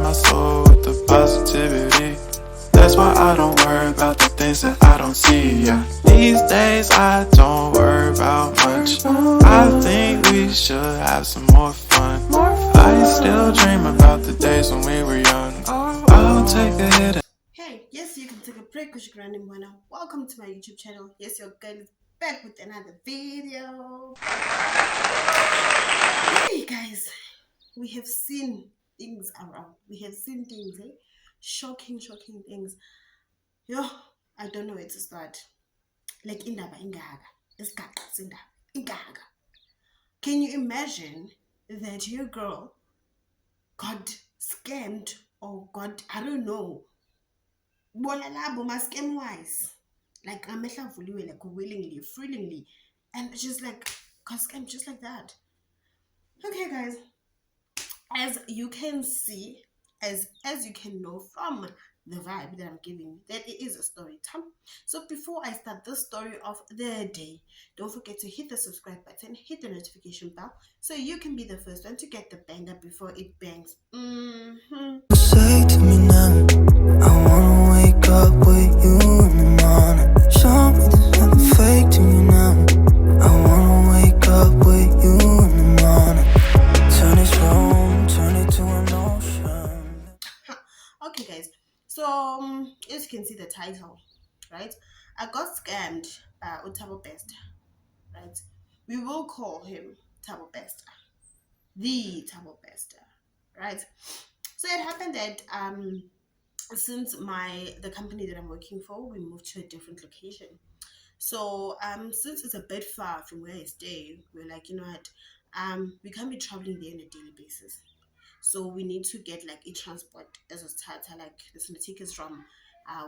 my soul with the positivity. That's why I don't worry about the things that I don't see, yeah. These days I don't worry about much. I think we should have some more fun. I still dream about the days when we were young. I'll take a hit. Hey, yes, you can take a break because you're running one now. Welcome to my YouTube channel. Yes, your girl is back with another video. Hey, guys, we have seen things around. We have seen things, eh? Shocking things. Yo, I don't know where to start. Like indaba ingaga, isigaba sindaba ingaga. Can you imagine that your girl got scammed or got, I don't know, bona labo ma-scam wise, like amehla avuliwe, like willingly, freely, and just like got scammed just like that. Okay, guys, as you can see, as you can know from the vibe that I'm giving you, that it is a story time. So before I start the story of the day, don't forget to hit the subscribe button, hit the notification bell, so you can be the first one to get the banger before it bangs. Say to me now, I wanna wake up with you in the morning. Show me there's nothing fake to me now. I wanna wake up with you in the morning. Turn this room, turn it to an ocean. Okay, guys, so as you can see the title, right? I got scammed by THABO BESTER, right? We will call him THABO BESTER, the THABO BESTER, right? So it happened that since the company that I'm working for, we moved to a different location. So since it's a bit far from where I stay, we're like, you know what, we can't be traveling there on a daily basis. So we need to get like a transport as a starter, like the going to take us from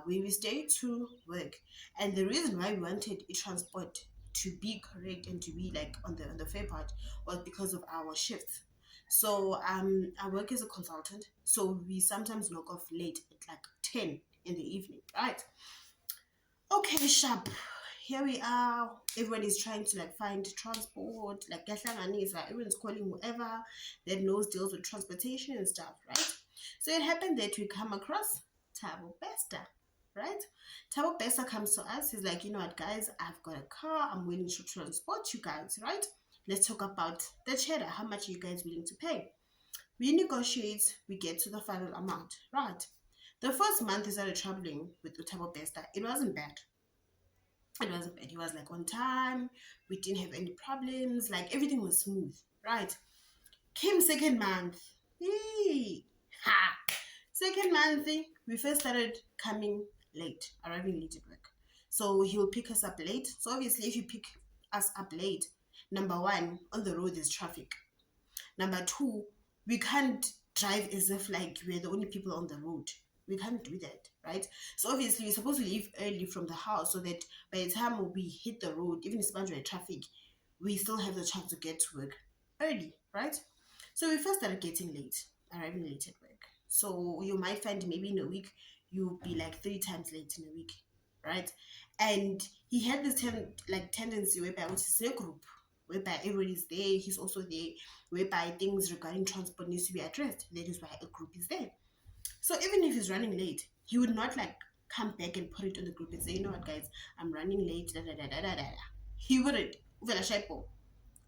where we stay to work. And the reason why we wanted a transport to be correct and to be like on the fair part was because of our shifts. So I work as a consultant, so we sometimes log off late at like 10 in the evening, right? Okay, sharp. Here we are. Everybody's trying to like find transport, like everyone's calling whoever that knows deals with transportation and stuff, right? So it happened that we come across THABO BESTER, right? THABO BESTER comes to us. He's like, you know what, guys, I've got a car. I'm willing to transport you guys, right? Let's talk about the cheddar. How much are you guys willing to pay? We negotiate. We get to the final amount, right? The first month we started traveling with the THABO BESTER. It wasn't bad. It wasn't bad. He was like on time. We didn't have any problems. Like everything was smooth, right? Came second month. Hey, ha! Second month, we first started coming late, arriving late at work. So he will pick us up late. So obviously, if you pick us up late, number one, on the road there's traffic. Number two, we can't drive as if like we're the only people on the road. We can't do that, right? So obviously we're supposed to leave early from the house so that by the time we hit the road, even if it's bunch of traffic, we still have the chance to get to work early, right? So we first started getting late, arriving late at work. So you might find maybe in a week you'll be like 3 times late in a week, right? And he had this tendency whereby, which is a group, whereby everybody's there, he's also there, whereby things regarding transport needs to be addressed. That is why a group is there. So even if he's running late, he would not like come back and put it on the group and say, you know what, guys, I'm running late. Da, da, da, da, da, da. He wouldn't.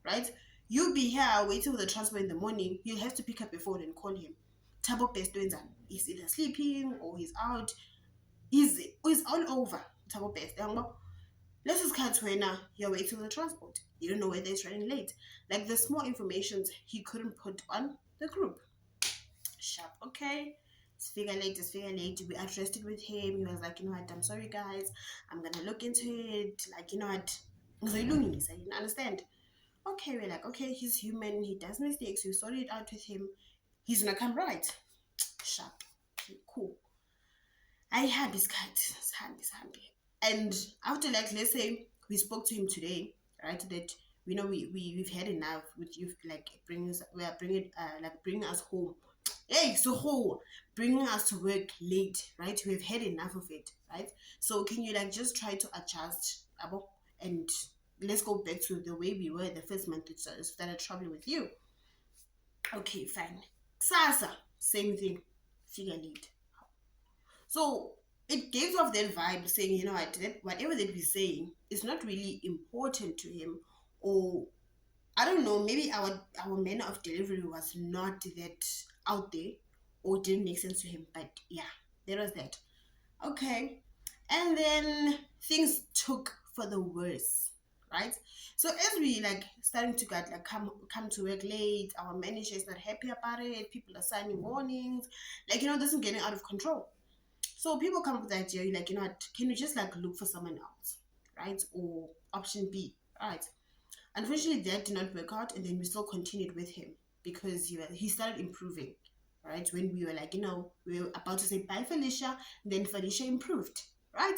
Right? You'll be here waiting for the transport in the morning. You'll have to pick up your phone and call him. THABO BESTER is either sleeping or he's out. He's all over. THABO BESTER. Let's just cut when you're waiting for the transport. You don't know whether it's running late. Like the small information he couldn't put on the group. Sharp, okay. It's figure late, it's figure late. We addressed it with him. He was like, you know what, I'm sorry guys. I'm gonna look into it. Like, you know what? So you didn't understand. Okay, we're like, okay, he's human, he does mistakes, we sorted it out with him. He's gonna come right. Sharp. Okay, cool. I had this cat. Happy. And after like let's say we spoke to him today, right? That we know we've had enough with you like bringing us home. Hey, so bringing us to work late, right? We've had enough of it, right? So can you like just try to adjust, Abo, and let's go back to the way we were the first month we started traveling with you. Okay, fine. Sasa, same thing. figure late. So it gives off that vibe saying, you know what, that whatever that we're saying is not really important to him, or I don't know, maybe our manner of delivery was not that out there or didn't make sense to him. But yeah, there was that. Okay. And then things took for the worse, right? So as we like starting to get like come to work late, our manager is not happy about it, people are signing warnings, like this is getting out of control. So people come up with the idea, like, what, can you just like look for someone else, right? Or option B, right? Unfortunately, that did not work out, and then we still continued with him because he started improving, right? When we were like, we were about to say bye, Felicia, then Felicia improved, right?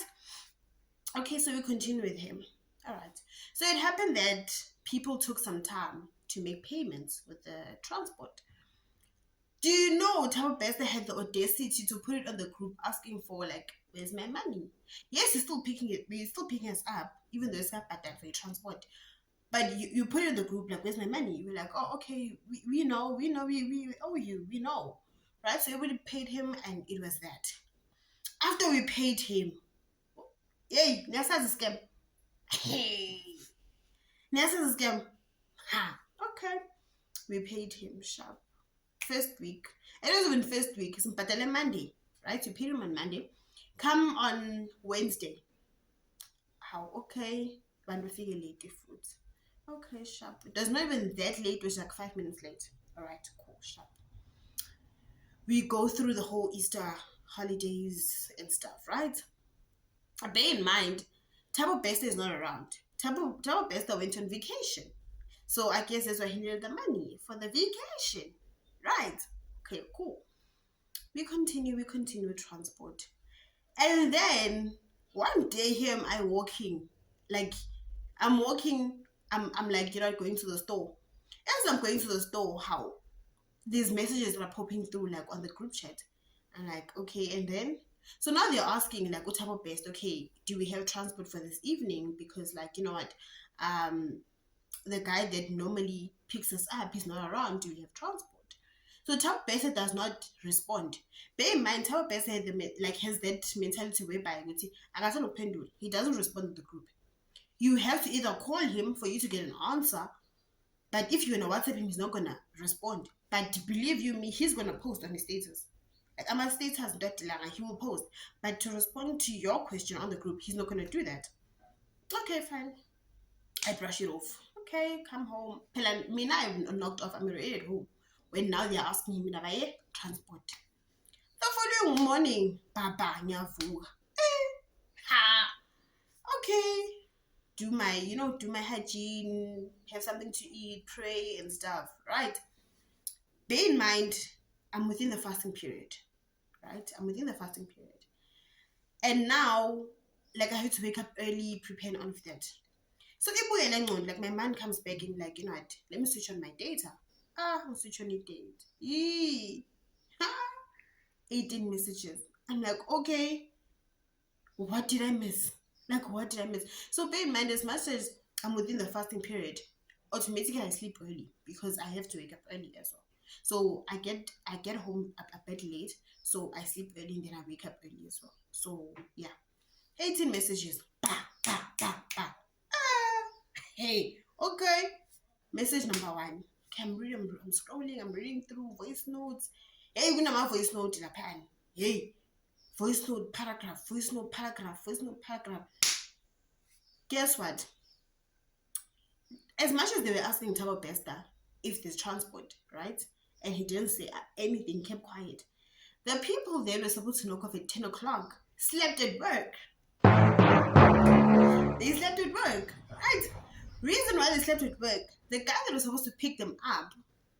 Okay, so we continued with him. All right. So it happened that people took some time to make payments with the transport. Do you know Thabo Bester had the audacity to put it on the group asking for like, where's my money? Yes, he's still picking us up, even though it's not bad for your transport. But you put it in the group like, where's my money? We're like, oh, okay, we know, we owe you, we know. Right? So everybody paid him and it was that. After we paid him, yay, Nessa's a scam. Hey, Nessa's a scam. Ha, okay. We paid him sharp. First week. It was even first week. It's on Monday. Right? We paid him on Monday. Come on Wednesday. How? Okay. When we figure late food. Okay, sharp. It was not even that late. It was like 5 minutes late. All right, cool, sharp. We go through the whole Easter holidays and stuff, right? Bear in mind, Thabo Bester is not around. Thabo Bester went on vacation. So I guess that's why he needed the money for the vacation. Right. Okay, cool. We continue with transport. And then one day here am I walking. Like I'm walking, I'm like, going to the store. As I'm going to the store, how these messages are popping through like on the group chat. I'm like, okay, and then so now they're asking like, what type of best? Okay, do we have transport for this evening? Because like, what, the guy that normally picks us up, he's not around. Do we have transport? So Tabo Besa does not respond. Bear in mind, Tabo Besa has that mentality whereby he doesn't respond to the group. You have to either call him for you to get an answer, but if you're gonna WhatsApp him, he's not gonna respond. But believe you me, he's gonna post on his status. Like I'm status that he will post. But to respond to your question on the group, he's not gonna do that. Okay, fine. I brush it off. Okay, come home. Me now I'm knocked off. I'm already at home. When now they're asking me about transport. The following morning, Baba Nyavuga. Ha. Okay. Do my hygiene, have something to eat, pray and stuff, right? Bear in mind, I'm within the fasting period, right? I'm within the fasting period. And now, like I had to wake up early, prepare and all of that. So like my man comes back and like, what, let me switch on my data. I'll switch on your date. Yee. 18 messages. I'm like, okay, what did I miss? Like, what did I miss? So bear in mind, as much as I'm within the fasting period, automatically I sleep early because I have to wake up early as well. So I get home a bit late, so I sleep early and then I wake up early as well. So yeah, 18 messages. Bah, bah, bah, bah. Hey, okay. Message number 1. Okay, I'm scrolling, I'm reading through voice notes. Hey, we have voice note in a pen. Hey, voice note, paragraph, voice note, paragraph, voice note, paragraph. Guess what? As much as they were asking Thabo Bester if there's transport, right? And he didn't say anything, kept quiet. The people there were supposed to knock off at 10 o'clock, slept at work. They slept at work, right? Reason why they slept at work, the guy that was supposed to pick them up,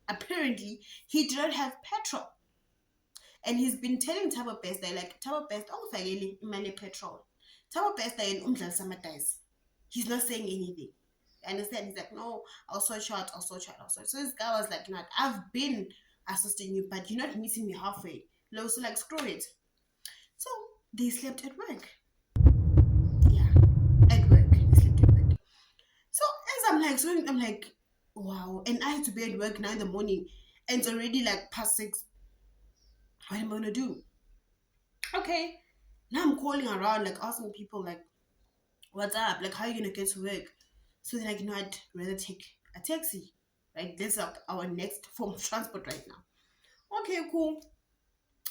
apparently, he did not have petrol. And he's been telling Thabo Bester, like, Thabo Bester, ongifakeli imali petrol. Thabo Bester and umdlali samadice. He's not saying anything. You understand? He's like, no, I'll sort you out. So this guy was like, I've been assisting you, but you're not meeting me halfway. So like, screw it. So they slept at work. Yeah, at work. They slept at work. So as I'm like, wow. And I had to be at work now in the morning, and it's already like past 6. What am I gonna do? Okay, now I'm calling around, like asking people, like, what's up? Like, how are you gonna get to work? So they're like, I'd rather take a taxi. Right? That's like our next form of transport right now. Okay, cool.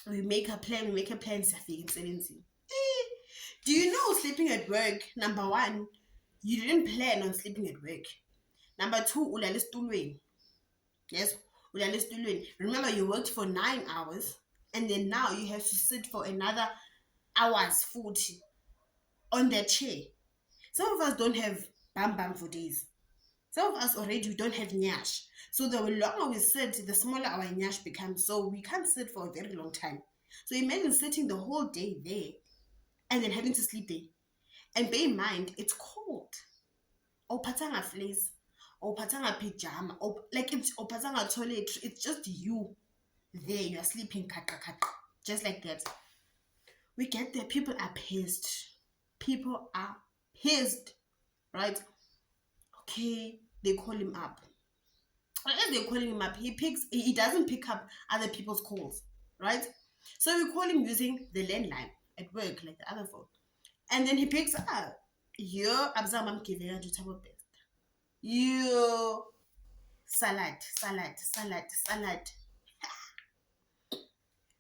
We make a plan, Safik and do you know sleeping at work, number one, you didn't plan on sleeping at work. Number two, ulale estulweni. Yes, ulale estulweni. Remember, you worked for 9 hours, and then now you have to sit for another hours 40 on that chair. Some of us don't have bam bam for days. Some of us already we don't have nyash. So the longer we sit, the smaller our nyash becomes. So we can't sit for a very long time. So imagine sitting the whole day there and then having to sleep there. And bear in mind, it's cold. Or patanga fleece, or patanga pajama, or like it's or patanga toilet. It's just you there. You are sleeping, just like that. We get there. People are pissed. People are pissed, right? Okay, they call him up. As they're calling him up, he doesn't pick up other people's calls, right? So we call him using the landline at work, like the other phone. And then he picks up. Yo, I'm giving you Thabo Best. Yo, salad.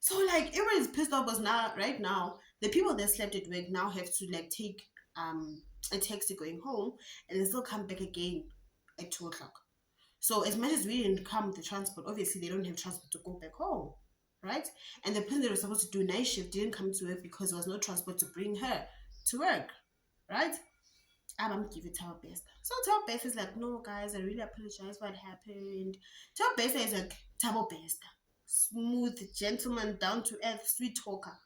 So like everyone's pissed off because now, right now, the people that slept at work now have to like take a taxi going home and then still come back again at 2 o'clock. So as much as we didn't come with the transport, obviously they don't have transport to go back home, right? And the person that was supposed to do night shift didn't come to work because there was no transport to bring her to work, right? I'm give it our best. So Top Best is like, no guys, I really apologize what happened. Top Best is like Tabo Best. Smooth, gentleman, down to earth, sweet talker.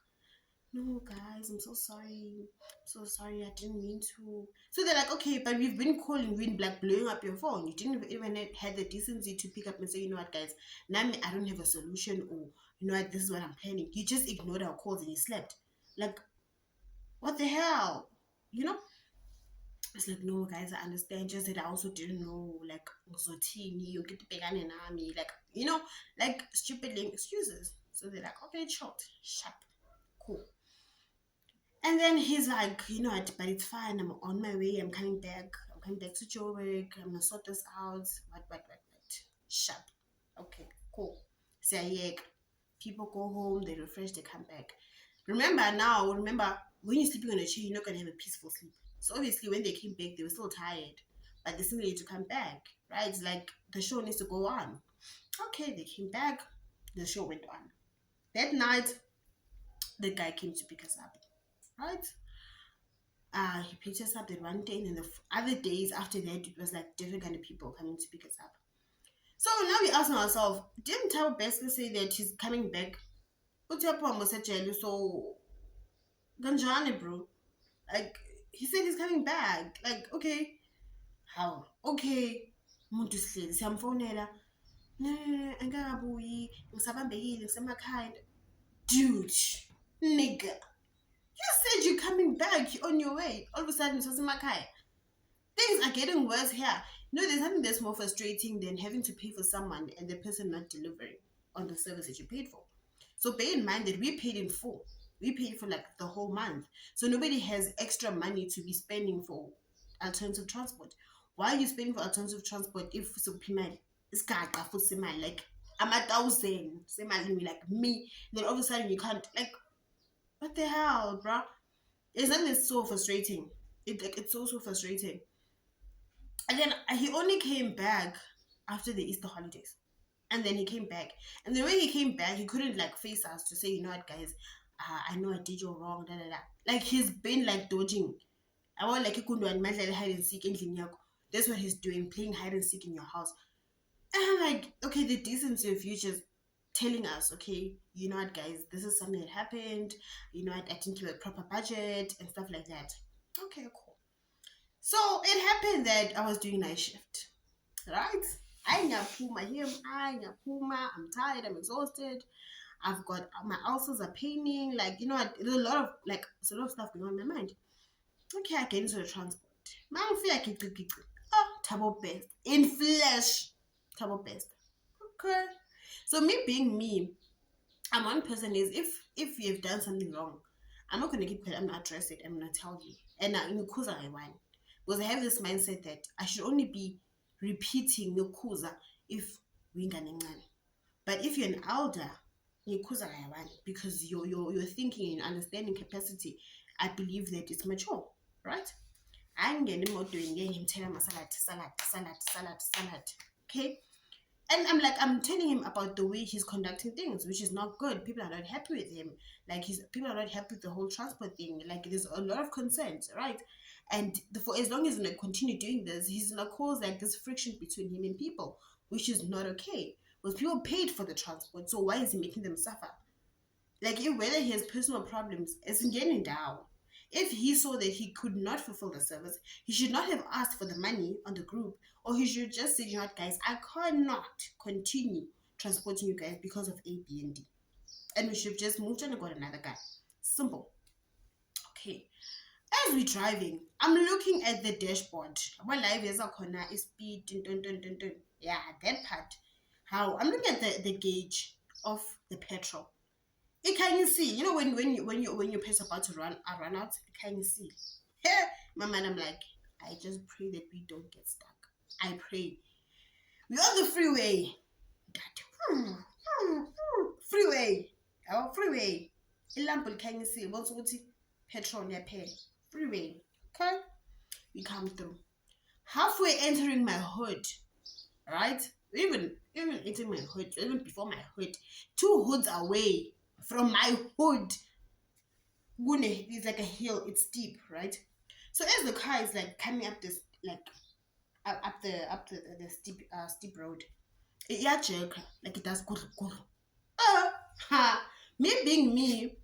No guys, I'm so sorry. So sorry, I didn't mean to. So they're like, okay, but we've been calling, we've been like blowing up your phone. You didn't even had the decency to pick up and say, you know what, guys, now I don't have a solution, or you know what, this is what I'm planning. You just ignored our calls and you slept. Like, what the hell? You know? It's like, no, guys, I understand. Just that I also didn't know, like, Zotini, you get to pick an army, like, you know, like stupid lame excuses. So they're like, okay, short, sharp, cool. And then he's like, you know what, but it's fine. I'm on my way. I'm coming back. I'm coming back to Joburg. I'm gonna sort this out. What? Sharp. Okay, cool. Say, people go home, they refresh, they come back. Remember, when you're sleeping on a chair, you're not gonna have a peaceful sleep. So obviously, when they came back, they were still tired, but they still needed to come back, right? It's like the show needs to go on. Okay, they came back. The show went on. That night, the guy came to pick us up, right? He picked us up that one day, and then the other days after that, it was like different kind of people coming to pick us up. So now we asking ourselves, didn't Tabo basically say that he's coming back? Utapwa Mosechelu, so Ganjani, bro. Like, he said he's coming back. Like, okay, how? Okay, umuntu sihlezi siyamfonela. Angikabuyi, ngisabambekile, ngisemakhaya. Dude, nigga. You said you're coming back, you're on your way. All of a sudden, sasemakhaya. Things are getting worse here. You know, there's nothing that's more frustrating than having to pay for someone and the person not delivering on the service that you paid for. So bear in mind that we paid in full. We paid for like the whole month. So nobody has extra money to be spending for alternative transport. Why are you spending for alternative transport if so payment is like I'm 1,000 like me, then all of a sudden you can't, like, what the hell, bro? It's not so frustrating. It's so frustrating. And then he only came back after the Easter holidays. And then he came back. And the way he came back, he couldn't like face us to say, you know what, guys, I know I did you wrong, da da da. Like he's been like dodging. I want like he couldn't hide and seek in. That's what he's doing, playing hide and seek in your house. And I'm like, okay, the decency of you just telling us, okay, you know what, guys, this is something that happened. You know, I didn't give a proper budget and stuff like that. Okay, cool. So it happened that I was doing night shift, right? I'm tired, I'm exhausted. I've got my ulcers are paining, like, you know, there's a lot of like there's a lot of stuff going on in my mind. Okay, I get into the transport. Man, feel like it. Oh, Thabo Best. In flesh. Thabo Best. Okay. So me being me, I'm one person is if you've done something wrong, I'm not gonna keep quiet. I'm gonna address it. I'm gonna tell you. And in Kuza I won because I have this mindset that I should only be repeating the Kuza if we ngane. But if you're an elder, Kuza I won because your thinking and understanding capacity, I believe that it's mature, right? I'm getting more doing him telling my salad. Okay, and I'm telling him about the way he's conducting things, which is not good. People are not happy with him. Like people are not happy with the whole transport thing. Like there's a lot of concerns, right? And for as long as he's gonna continue doing this, he's gonna cause like this friction between him and people, which is not okay. Because people paid for the transport, so why is he making them suffer? Like whether he has personal problems, it's getting down. If he saw that he could not fulfill the service, he should not have asked for the money on the group, or he should just say, you know what, guys, I cannot continue transporting you guys because of A, B, and D. And we should have just moved on and got another guy. Simple. Okay. As we're driving, I'm looking at the dashboard. What live is a corner is speed. Dun, dun, dun, dun. Yeah, that part. How I'm looking at the gauge of the petrol. It can you see, when your pace about to run out, it can you see. My man, I'm like, I just pray that we don't get stuck. I pray. We're on the freeway. Freeway. Our freeway. Ilambo can you see? What's petrol near pay. Freeway. Okay? We come through. Halfway entering my hood, right? Even entering my hood, even before my hood, two hoods away from my hood, it's like a hill, it's steep, right? So as the car is like coming up this like up the steep road, yeah, jerk, like it does good. Me being me,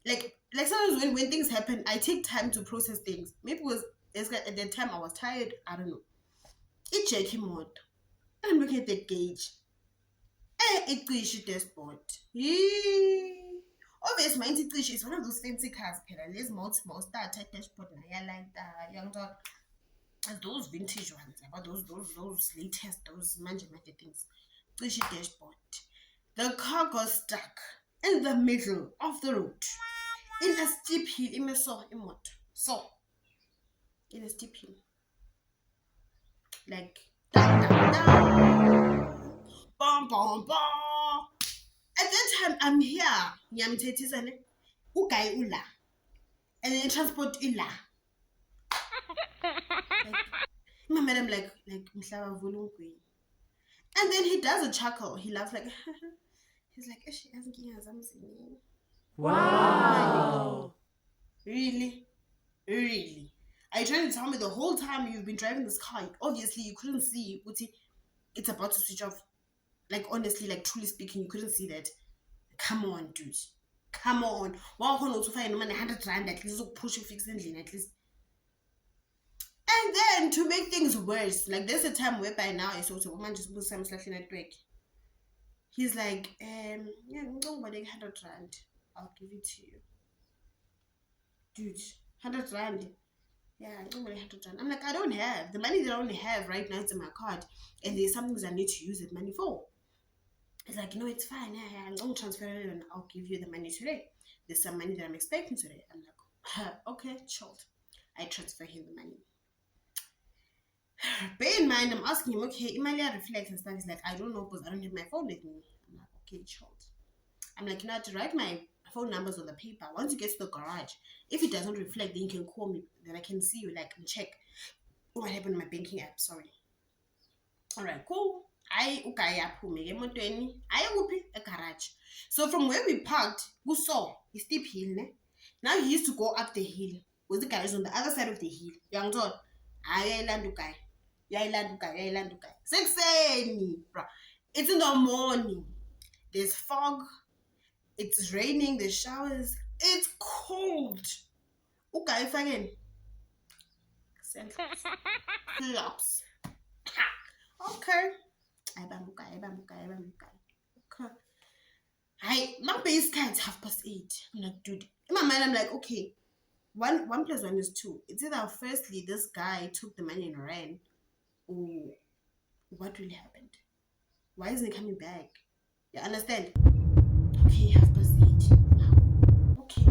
like sometimes when things happen, I take time to process things. Maybe it was at the time I was tired, I don't know. It jerky mode. And I'm looking at the gauge. Iqishi dashboard. Obviously, my Iqishi is one of those fancy cars. There's small starter dashboard. I like that. Young dog. And those vintage ones, about those latest, those manja things. Iqishi dashboard. The car got stuck in the middle of the road. In a steep hill. In a steep hill. Like, dang, dang, dang. Bom, bom, bom. At that time, I'm here. Ngiyamthethisa uguy ula. And then transport ila. My madam mhlaba vulungwini. And then he does a chuckle. He laughs like he's like, "Eshi azinkinga zami ziningi." Wow. Really? Really? Are you trying to tell me the whole time you've been driving this car, obviously you couldn't see it's about to switch off? Like honestly, like truly speaking, you couldn't see that. Come on, dude. Come on. Why can't you find money 100 rand at least push fix at least? And then to make things worse, like there's a time where by now I saw a woman just put some slash network. He's like, yeah, don't worry, 100 rand. I'll give it to you. Dude, 100 rand. Yeah, don't worry, 100 rand. I'm like, I don't have. The money that I only have right now is in my card. And there's some things I need to use that money for. It's like, it's fine. Yeah, I'm going to transfer it and I'll give you the money today. There's some money that I'm expecting today. I'm like, okay, chilled. I transfer him the money. Bear in mind, I'm asking him, okay, Emalia reflects and stuff. He's like, I don't know because I don't have my phone with me. I'm like, okay, chilled. I'm like, to write my phone numbers on the paper. Once you get to the garage, if it doesn't reflect, then you can call me. Then I can see you, and check what happened in my banking app. Sorry. All right, cool. I a garage. So from where we parked, we saw a steep hill. Now he used to go up the hill. Was the garage on the other side of the hill? Young John, I land guy. It's in the morning. There's fog. It's raining. There's showers. It's cold. Okay, if again. Flops. Okay. Okay. My base card's 8:30. I'm like, dude. In my mind, I'm like, okay. 1 + 1 is 2. It's either firstly this guy took the money and ran, or what really happened? Why isn't he coming back? You understand? Okay, 8:30. Okay,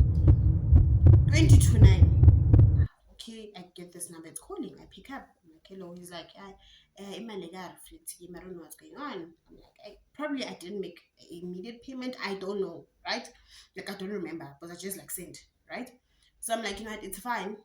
20 to 9. Okay, I get this number. It's calling. I pick up. I'm like, hello. He's like, imali reflect. I don't know what's going on. I'm like, I didn't make immediate payment. I don't know, right? Like, I don't remember, but I just like sent, right? So I'm like, it's fine.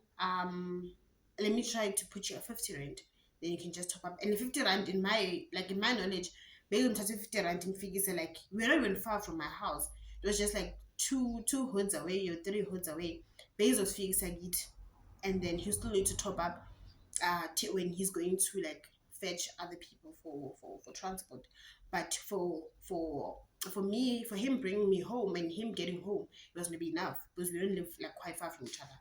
Let me try to put you a 50 rand. Then you can just top up. And the 50 rand in my knowledge, maybe 50 rand in figures are like, we're not even far from my house. It was just like two hoods away or three hoods away. Based on figures I get, and then he'll still need to top up when he's going to like fetch other people for transport. But for him bringing me home and him getting home, it was maybe enough because we don't live like quite far from each other.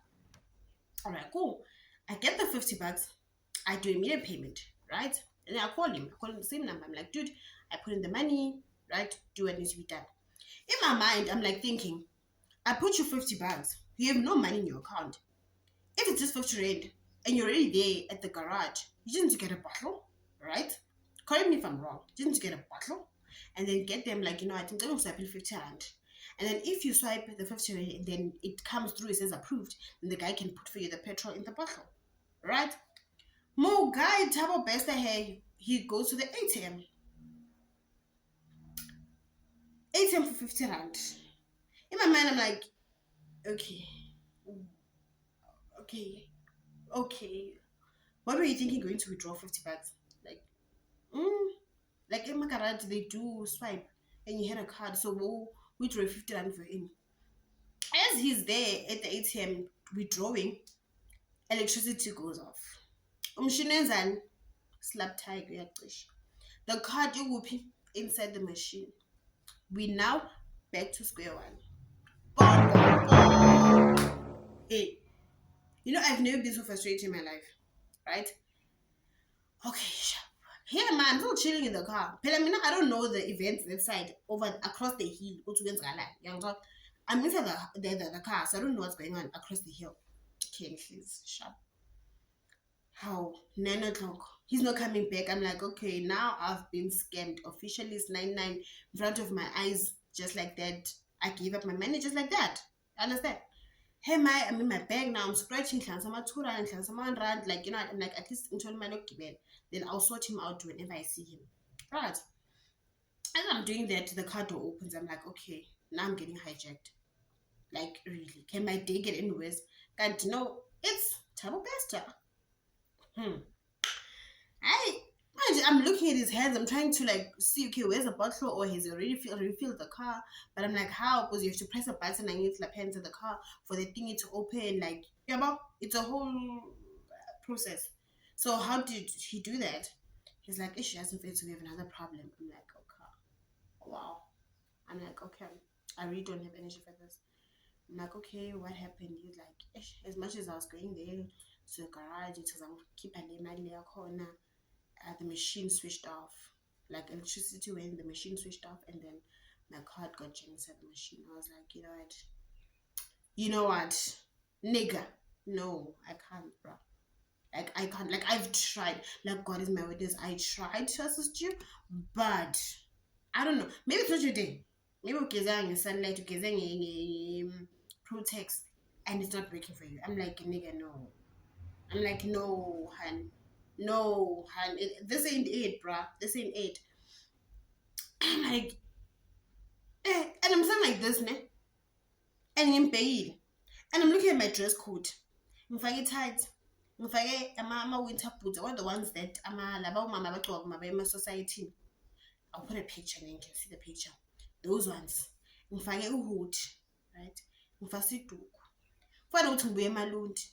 All right, cool. I get the 50 bucks. I do immediate payment, right? And then I call him. I call him the same number. I'm like, dude, I put in the money, right? Do what needs to be done. In my mind, I'm like thinking, I put you 50 bucks. You have no money in your account. If it's just 50 rand and you're already there at the garage, you just need to get a bottle, right? Correct me if I'm wrong. You just need to get a bottle and then get them like, I think they'll swipe 50 rand. And then if you swipe the 50 rand and then it comes through, it says approved, then the guy can put for you the petrol in the bottle, right? More guy, THABO BESTER here, he goes to the ATM for 50 rand. In my mind, I'm like, okay, okay, okay. What were you thinking going to withdraw 50 bucks? Like, mm, like in my garage, they do swipe and you had a card, so we'll withdraw 50 rand for him. As he's there at the ATM withdrawing, electricity goes off. Umshinenzan slap tag uyacisha. The card you will be inside the machine. We now back to square one. Bong, bong, bong. Hey, I've never been so frustrated in my life, right? Okay, here man, I'm still chilling in the car. But I don't know the events that side over across the hill. I'm inside the car, so I don't know what's going on across the hill. Okay, he's sharp. How? 9 o'clock. He's not coming back. I'm like, okay, now I've been scammed. Officially, it's 9 in front of my eyes, just like that. I gave up my money just like that. Understand? Hey, I'm in my bag now. I'm scratching some 2 rand, some 1 rand. Like, I'm like, at least until my then I'll sort him out whenever I see him. Right. As I'm doing that, the car door opens. I'm like, okay, now I'm getting hijacked. Like, really? Can my day get any worse? God, it's THABO BESTER. I I'm looking at his hands. I'm trying to like see, okay, where's the bottle, or he's already refilled the car. But I'm like, how? Because you have to press a button and you like enter the car for the thingy to open. Like, yeah, but it's a whole process. So how did he do that? He's like, she hasn't failed, so we have another problem. I'm like, okay, wow. I'm like, okay, I really don't have energy for this. I'm like, okay, what happened? He's like, as much as I was going there to the garage, because I'm keep a corner, the machine switched off. Like electricity went, the machine switched off, and then my card got jammed inside the machine. I was like, you know what, nigga, no, I can't, bro. Like I can't. Like I've tried. Like God is my witness. I tried to assist you, but I don't know. Maybe it's not your day. Maybe ukizanga sunlight, ukizanga Protex, and it's not working for you. I'm like, nigga, no. I'm like, no, hun. No, hun. This ain't it, bruh. This ain't it. I'm like, and I'm saying like this, ne? And I'm paid. And I'm looking at my dress code. Ngifake tights. Ngifake ama-winter boots. I want the ones that laba umama bagcoka uma beya ema-society. I'll put a picture and then you can see the picture. Those ones. Ngifake hood, right? Ngifake iduku. Kufanele ukuthi ngibuye eMalundi.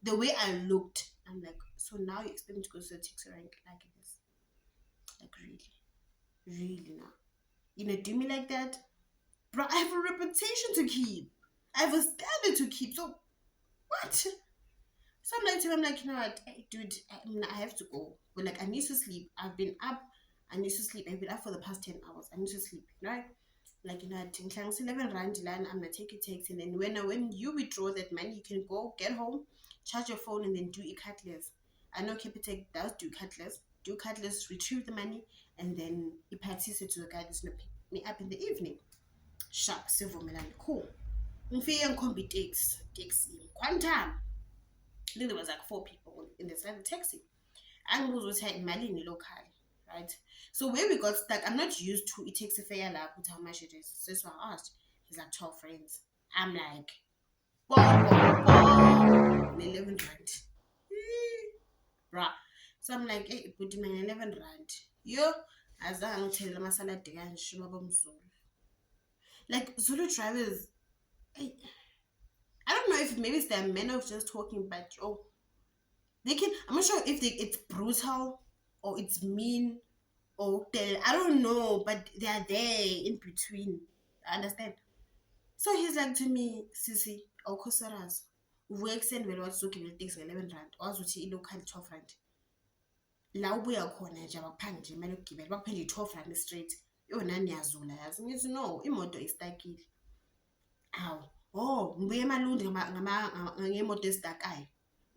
The way I looked, I'm like, so now you expect me to go to the taxi rank like this? Like really now? Do me like that? Bro, I have a reputation to keep. I have a standard to keep. So what? So I'm like to him, I'm like, what, hey, dude, I have to go. But like, I need to sleep. I've been up. I need to sleep. I've been up for the past 10 hours. I need to sleep, right? Like, I think 11 rand land, I'm gonna take a taxi. And then when you withdraw that money, you can go get home, charge your phone, and then do e-cutlass. I know Capitec does do cutlass. Do cutlass, retrieve the money, and then it passes it to the guy that's gonna pick me up in the evening. Sharp, sivumelane, cool. Ngifike ngikhomba taxi, quantum. I think there was like 4 people in this little taxi. Angibuza ukuthi imalini local, right? So where we got stuck, I'm not used to it takes a fare lap with how much it is. So I asked. He's like 12 friends. I'm like, bo, bo, bo, 11 rand. Bruh. So I'm like, hey, but 11 rand. Yo, azange ngithele amasaladi kanje babomzulu. Like Zulu drivers, I, I don't know if maybe it's their manner of just talking, but they can. I'm not sure if it's brutal or it's mean or I don't know, but they are there in between. I understand. So he's like to me, Sisi, awukhosaras. Uvuke ekuseni vele wathi uzogibela iteksi nge-11 rand, wazi ukuthi ilocal 12 rand. La ubuya khona nje abakuphangi nje imali yokugibela, bakuphe nje 12 rand straight. Yona niyazula yazi. Ngithi no, imoto istakile. Awu, ngibuye eMalundi ngemoto ezidakayo,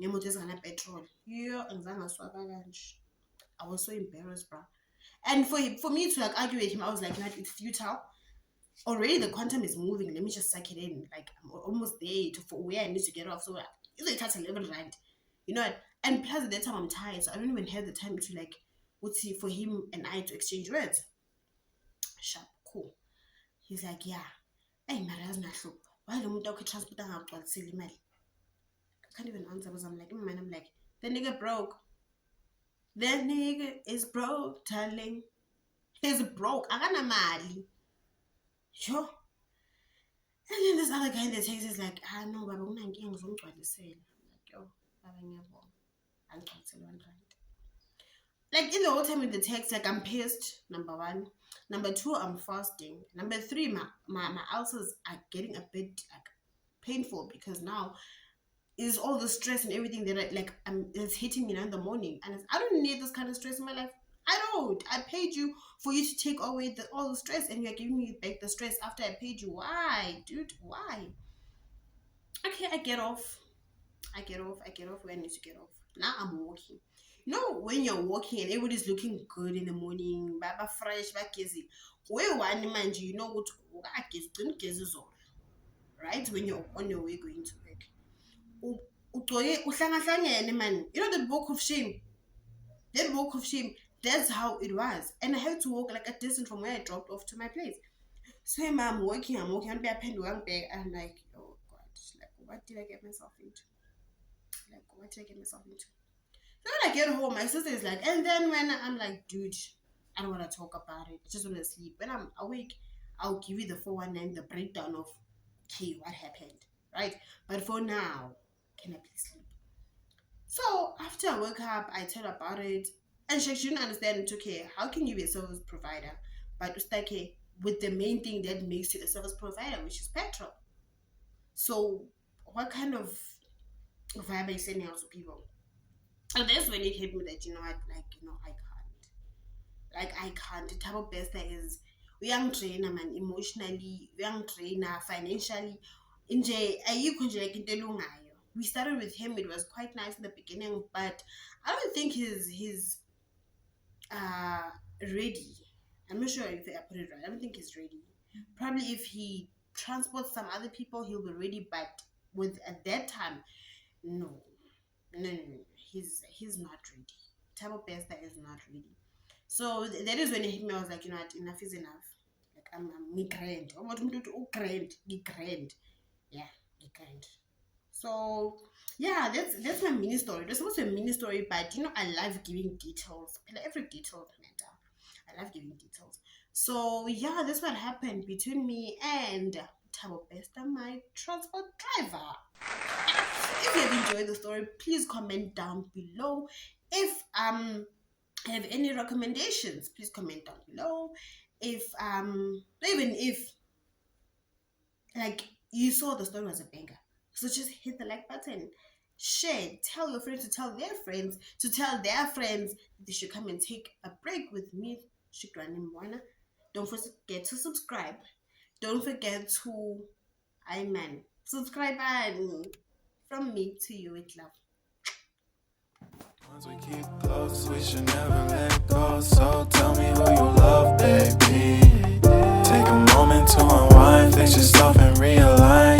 ngemoto ezinganapetrol. Yo, angizange ngaswaba kanje. I was so embarrassed, bro. And for me to like argue with him, I was like, it's futile. Already the quantum is moving. Let me just suck it in. Like I'm almost there for where I need to get off. So it's like that's 11 rand, you know. What? And plus at that time I'm tired, so I don't even have the time to like, for him and I to exchange words. Sharp, cool. He's like, yeah. Hey, marazi nahlupha. Why lo muntu akho transport angagcwalisile imali? I can't even answer because I'm like, in my mind, I'm like, the nigga broke. The nigga is broke, darling. He's broke. Akanamali. Yo. And then this other guy in the text is like, no, baba, unankinga ngizomgcwalisela. I'm like, yo, baba ngiyabonga. Angigcwalisele 1 rand. Like in the whole time in the text, like I'm pissed, number 1. Number 2, I'm fasting. Number 3, my ulcers are getting a bit like painful because now is all the stress and everything that it's hitting me now in the morning. And I don't need this kind of stress in my life. I don't. I paid you for you to take away all the stress, and you're giving me back the stress after I paid you. Why, dude? Why? Okay, I get off where I need to get off. Now I'm walking. You know, when you're walking and everybody's looking good in the morning, baba fresh, bagezi. Where one man, you know what? Right? When you're on your way going to work. You know the book of shame? That walk of shame, that's how it was. And I had to walk like a distance from where I dropped off to my place. So I'm walking, I'm be a pen one bag. I'm like, oh God, like what did I get myself into? So when I get home, my sister is like, and then when I'm like, dude, I don't want to talk about it. I just want to sleep. When I'm awake, I'll give you the 419, the breakdown of, okay, what happened, right? But for now, can I please sleep? So after I woke up, I told her about it. And she didn't understand. It's okay. How can you be a service provider? But it's like, okay, with the main thing that makes you a service provider, which is petrol. So what kind of vibe are you sending out to people? And that's when it hit me that, I can't. THABO BESTER is young trainer, man, emotionally, young trainer, financially. We started with him. It was quite nice in the beginning, but I don't think he's ready. I'm not sure if I put it right. I don't think he's ready. Probably if he transports some other people, he'll be ready. But at that time, no. He's not ready. THABO BESTER is not ready. So that is when it hit me. I was like, enough is enough. Like I'm grand. Grand. Yeah, grand. So yeah, that's my mini story. That's supposed to be a mini story, but I love giving details. Every detail matter. I love giving details. So yeah, that's what happened between me and THABO BESTER, my transport driver. If you have enjoyed the story, please comment down below. If have any recommendations, please comment down below. If even if like you saw the story was a banger, so just hit the like button, share, tell your friends to tell their friends to tell their friends that they should come and take a break with me, Shukrani Mwana. Don't forget to subscribe. Don't forget to subscribe and from me to you with love. Once we keep close, we should never let go. So tell me who you love, baby. Take a moment. to unwind, fix yourself and realign.